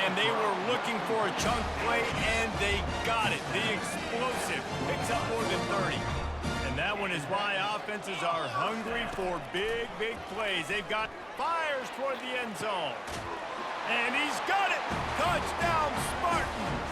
And they were looking for a chunk play, and they got it. The explosive picks up more than 30. And that one is why offenses are hungry for big, big plays. They've got fires toward the end zone. And he's got it! Touchdown, Spartans!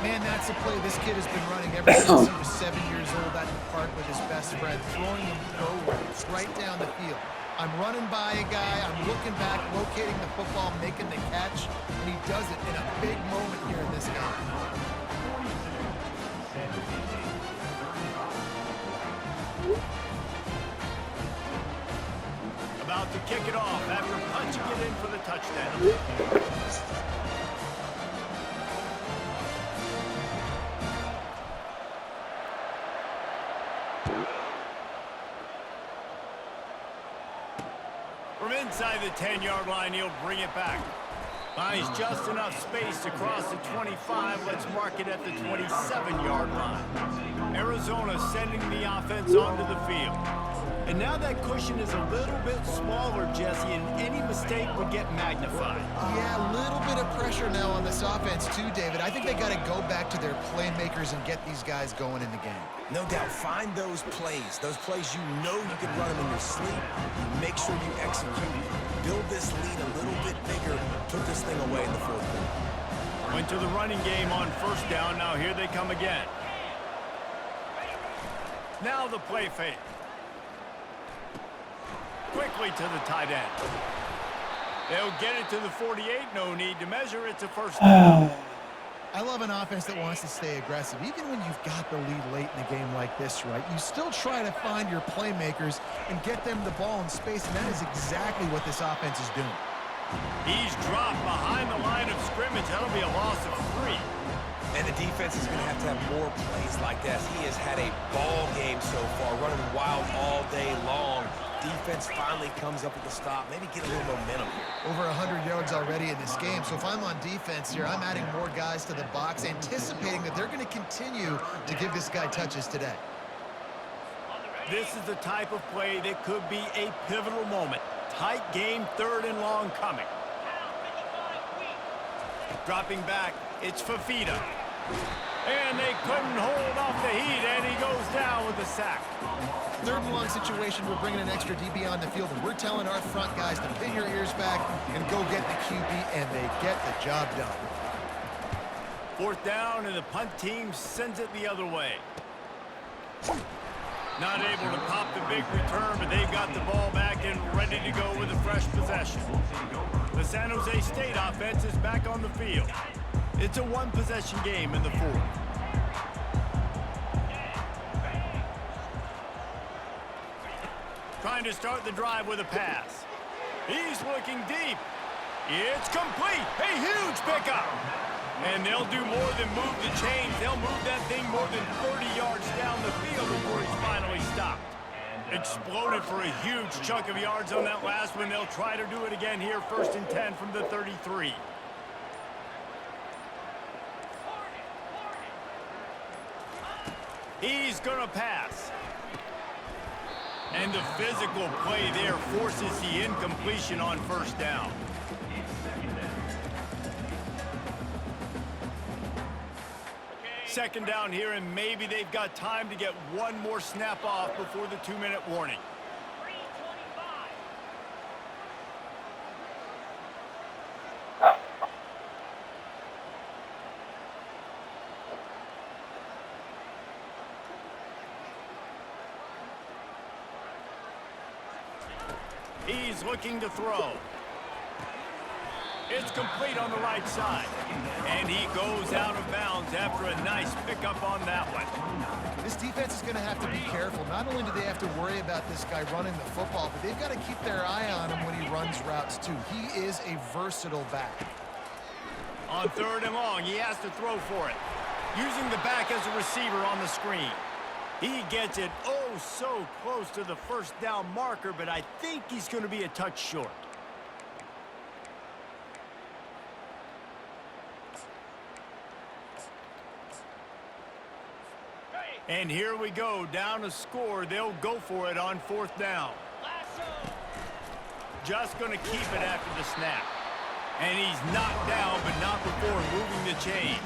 Man, that's a play this kid has been running ever since he was 7 years old at the park with his best friend, throwing him go routes right down the field. I'm running by a guy, I'm looking back, locating the football, making the catch, and he does it in a big moment here in this game. About to kick it off after punching it in for the touchdown. From inside the 10-yard line, he'll bring it back. Finds just enough space to cross the 25. Let's mark it at the 27-yard line. Arizona sending the offense onto the field. And now that cushion is a little bit smaller, Jesse, and any mistake would get magnified. Yeah, a little bit of pressure now on this offense too, David. I think they got to go back to their playmakers and get these guys going in the game. No doubt. Find those plays you know you can run them in your sleep. You make sure you execute. Build this lead a little bit bigger. Put this thing away in the fourth quarter. Went to the running game on first down. Now here they come again. Now the play fake. Quickly to the tight end. They'll get it to the 48. No need to measure. It's a first down. I love an offense that wants to stay aggressive. Even when you've got the lead late in a game like this, right, you still try to find your playmakers and get them the ball in space, and that is exactly what this offense is doing. He's dropped behind the line of scrimmage. That'll be a loss of 3. And the defense is going to have more plays like that. He has had a ball game so far, running wild all day long. Defense finally comes up with a stop, maybe get a little momentum. Over 100 yards already in this game, so if I'm on defense here, I'm adding more guys to the box, anticipating that they're going to continue to give this guy touches today. This is the type of play that could be a pivotal moment. Tight game, 3rd and long coming. Dropping back, it's Fafita. And they couldn't hold off the heat, and he goes down with a sack. 3rd and long situation, we're bringing an extra DB on the field, and we're telling our front guys to pin your ears back and go get the QB, and they get the job done. 4th down, and the punt team sends it the other way. Not able to pop the big return, but they've got the ball back and ready to go with a fresh possession. The San Jose State offense is back on the field. It's a one-possession game in the 4th. Trying to start the drive with a pass. He's looking deep. It's complete. A huge pickup. And they'll do more than move the chains. They'll move that thing more than 30 yards down the field before he's finally stopped. Exploded for a huge chunk of yards on that last one. They'll try to do it again here, 1st and 10 from the 33. He's going to pass. And the physical play there forces the incompletion on 1st down. Second down here, and maybe they've got time to get one more snap off before the 2-minute warning. He's looking to throw. It's complete on the right side. And he goes out of bounds after a nice pickup on that one. This defense is going to have to be careful. Not only do they have to worry about this guy running the football, but they've got to keep their eye on him when he runs routes too. He is a versatile back. On 3rd and long, he has to throw for it. Using the back as a receiver on the screen. He gets it oh so close to the 1st down marker, but I think he's going to be a touch short. And here we go, down a score. They'll go for it on 4th down. Just going to keep it after the snap. And he's knocked down, but not before moving the chain.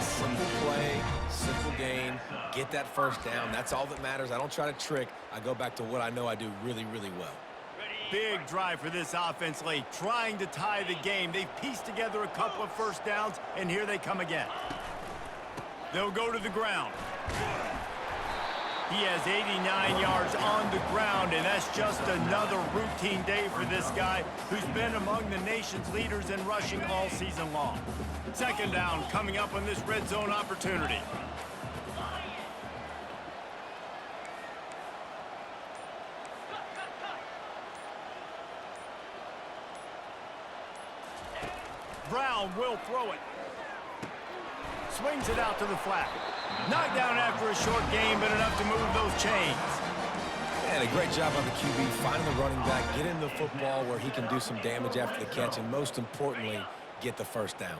Simple play, simple gain, get that first down. That's all that matters. I don't try to trick. I go back to what I know I do really, really well. Big drive for this offense late, trying to tie the game. They've pieced together a couple of first downs, and here they come again. They'll go to the ground. He has 89 yards on the ground, and that's just another routine day for this guy who's been among the nation's leaders in rushing all season long. Second down coming up on this red zone opportunity. Brown will throw it. Swings it out to the flat. Knocked down after a short game, but enough to move those chains. And a great job on the QB, finding the running back, getting the football where he can do some damage after the catch, and most importantly, get the first down.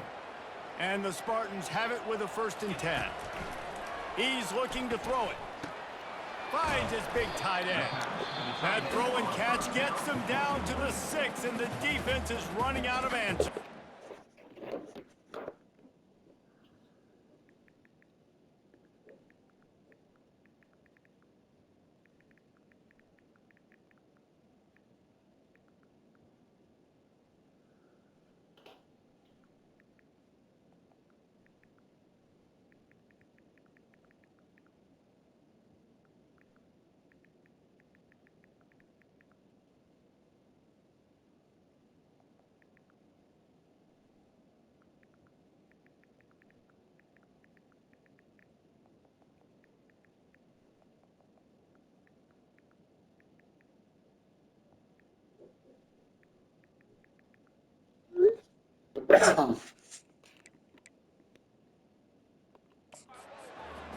And the Spartans have it with a 1st and 10. He's looking to throw it. Finds his big tight end. That throw and catch gets them down to the 6, and the defense is running out of answers.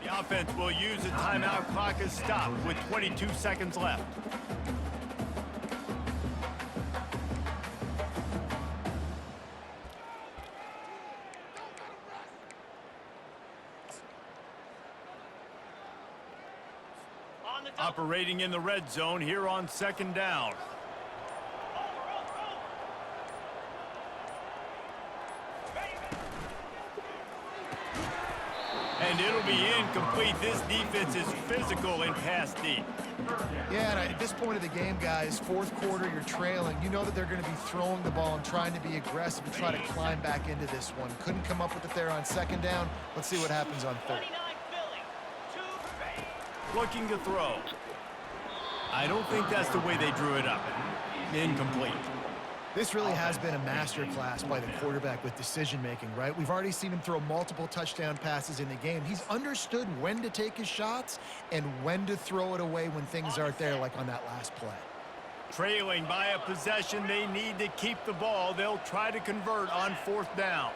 The offense will use a timeout. Clock is stopped with 22 seconds left. Operating in the red zone here on 2nd down. And it'll be incomplete. This defense is physical and pass deep. Yeah, and at this point of the game, guys, 4th quarter, you're trailing. You know that they're going to be throwing the ball and trying to be aggressive and try to climb back into this one. Couldn't come up with it there on 2nd down. Let's see what happens on 3rd. Looking to throw. I don't think that's the way they drew it up. Incomplete. This really has been a masterclass by the quarterback with decision-making, right? We've already seen him throw multiple touchdown passes in the game. He's understood when to take his shots and when to throw it away when things aren't there, like on that last play. Trailing by a possession, they need to keep the ball. They'll try to convert on 4th down.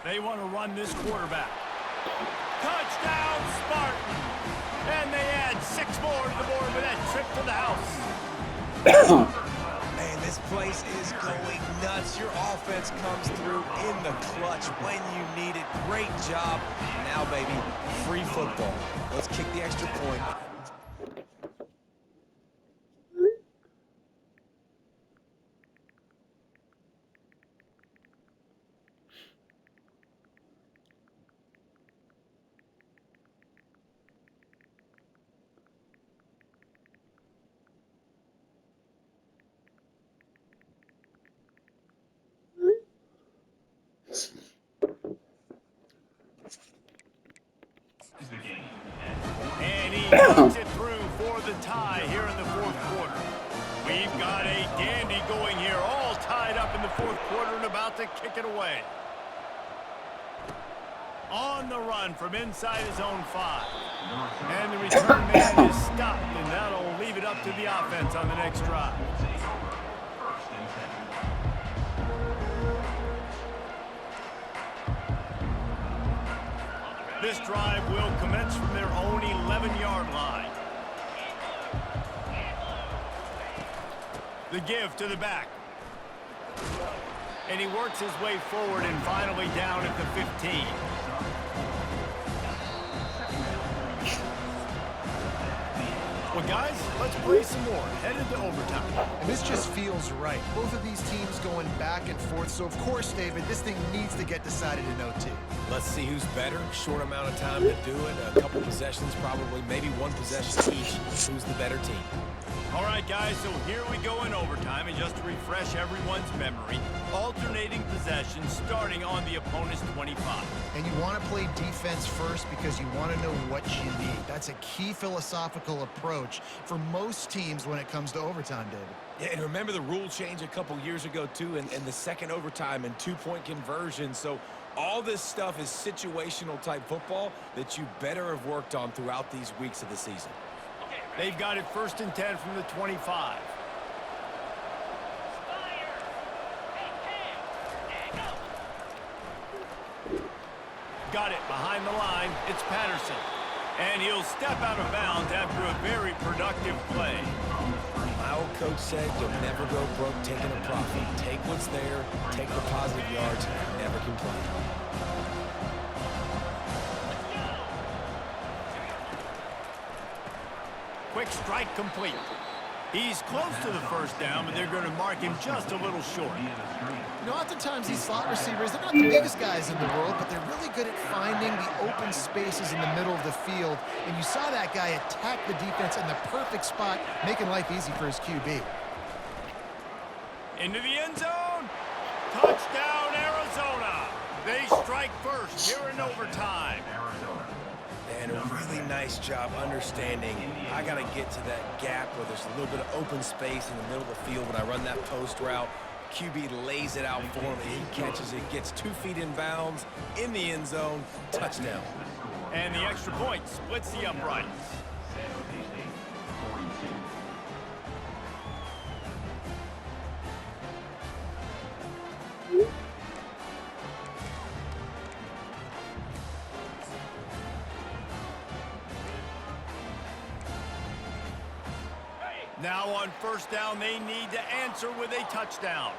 They want to run this quarterback. Touchdown, Spartan! And they add 6 more to the board with that trip to the house. Man, this place is going nuts. Your offense comes through in the clutch when you need it. Great job. Now, baby, free football. Let's kick the extra point. And he gets it through for the tie here in the 4th quarter. We've got a dandy going here, all tied up in the 4th quarter and about to kick it away. On the run from inside his own 5. And the return man is stopped, and that'll leave it up to the offense on the next drive. This drive will commence from their own 11-yard line. The give to the back. And he works his way forward and finally down at the 15. Well, guys, let's play some more. Headed to overtime. And this just feels right. Both of these teams going back and forth. So, of course, David, this thing needs to get decided in OT. Let's see who's better. Short amount of time to do it. A couple possessions, probably, maybe one possession each. Who's the better team? All right, guys, so here we go in overtime. And just to refresh everyone's memory, alternating possessions starting on the opponent's 25. And you want to play defense first because you want to know what you need. That's a key philosophical approach for most teams when it comes to overtime, David. Yeah, and remember the rule change a couple years ago, too, and the second overtime and two-point conversion. So all this stuff is situational type football that you better have worked on throughout these weeks of the season. They've got it 1st and 10 from the 25. Got it behind the line. It's Patterson. And he'll step out of bounds after a very productive play. My old coach said you'll never go broke taking a profit. Take what's there, take the positive yards, and never complain. Quick strike complete. He's close to the first down, but they're going to mark him just a little short. You know, oftentimes these slot receivers, they're not the biggest guys in the world, but they're really good at finding the open spaces in the middle of the field. And you saw that guy attack the defense in the perfect spot, making life easy for his QB. Into the end zone. Touchdown, Arizona. They strike first here in overtime. And a really nice job understanding I got to get to that gap where there's a little bit of open space in the middle of the field when I run that post route. QB lays it out for him, and he catches it, gets 2 feet in bounds, in the end zone, touchdown. And the extra point splits the uprights. Now on first down, they need to answer with a touchdown.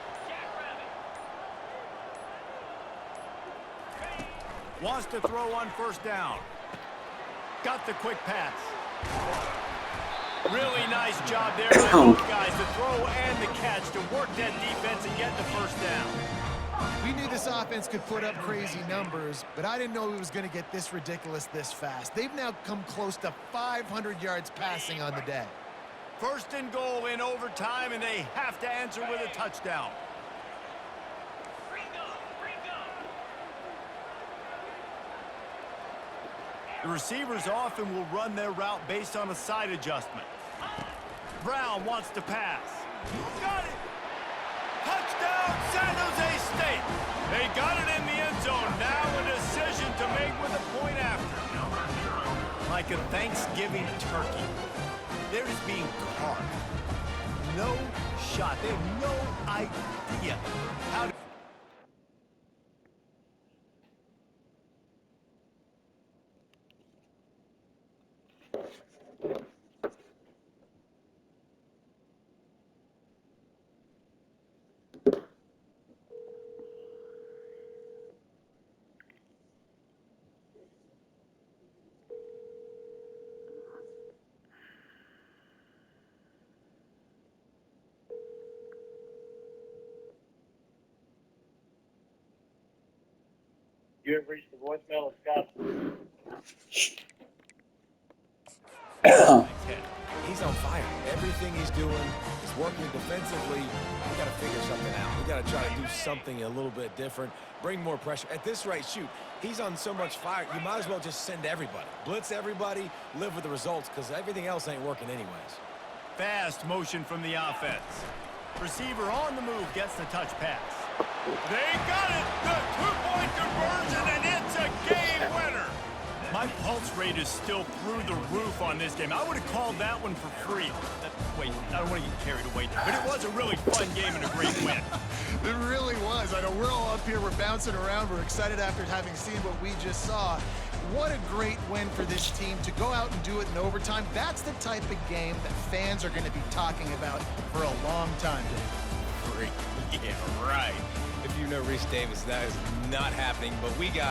Wants to throw on first down. Got the quick pass. Really nice job there by both guys, the throw and the catch to work that defense and get the first down. We knew this offense could put up crazy numbers, but I didn't know it was going to get this ridiculous this fast. They've now come close to 500 yards passing on the day. 1st and goal in overtime, and they have to answer with a touchdown. The receivers often will run their route based on a side adjustment. Brown wants to pass. Got it! Touchdown, San Jose State! They got it in the end zone. Now a decision to make with a point after. Like a Thanksgiving turkey. They're just being carved. No shot. They have no idea how to... You have reached the voicemail of Scott. He's on fire. Everything he's doing is working defensively. We got to figure something out. We got to try to do something a little bit different, bring more pressure. At this rate, shoot, he's on so much fire, you might as well just send everybody. Blitz everybody, live with the results, because everything else ain't working anyways. Fast motion from the offense. Receiver on the move gets the touch pass. They got it! The two-point conversion, and it's a game winner! My pulse rate is still through the roof on this game. I would have called that one for free. Wait, I don't want to get carried away, but it was a really fun game and a great win. It really was. I know we're all up here, we're bouncing around, we're excited after having seen what we just saw. What a great win for this team to go out and do it in overtime. That's the type of game that fans are going to be talking about for a long time, Dave. Great. Yeah, right. If you know Reese Davis, that is not happening, but we got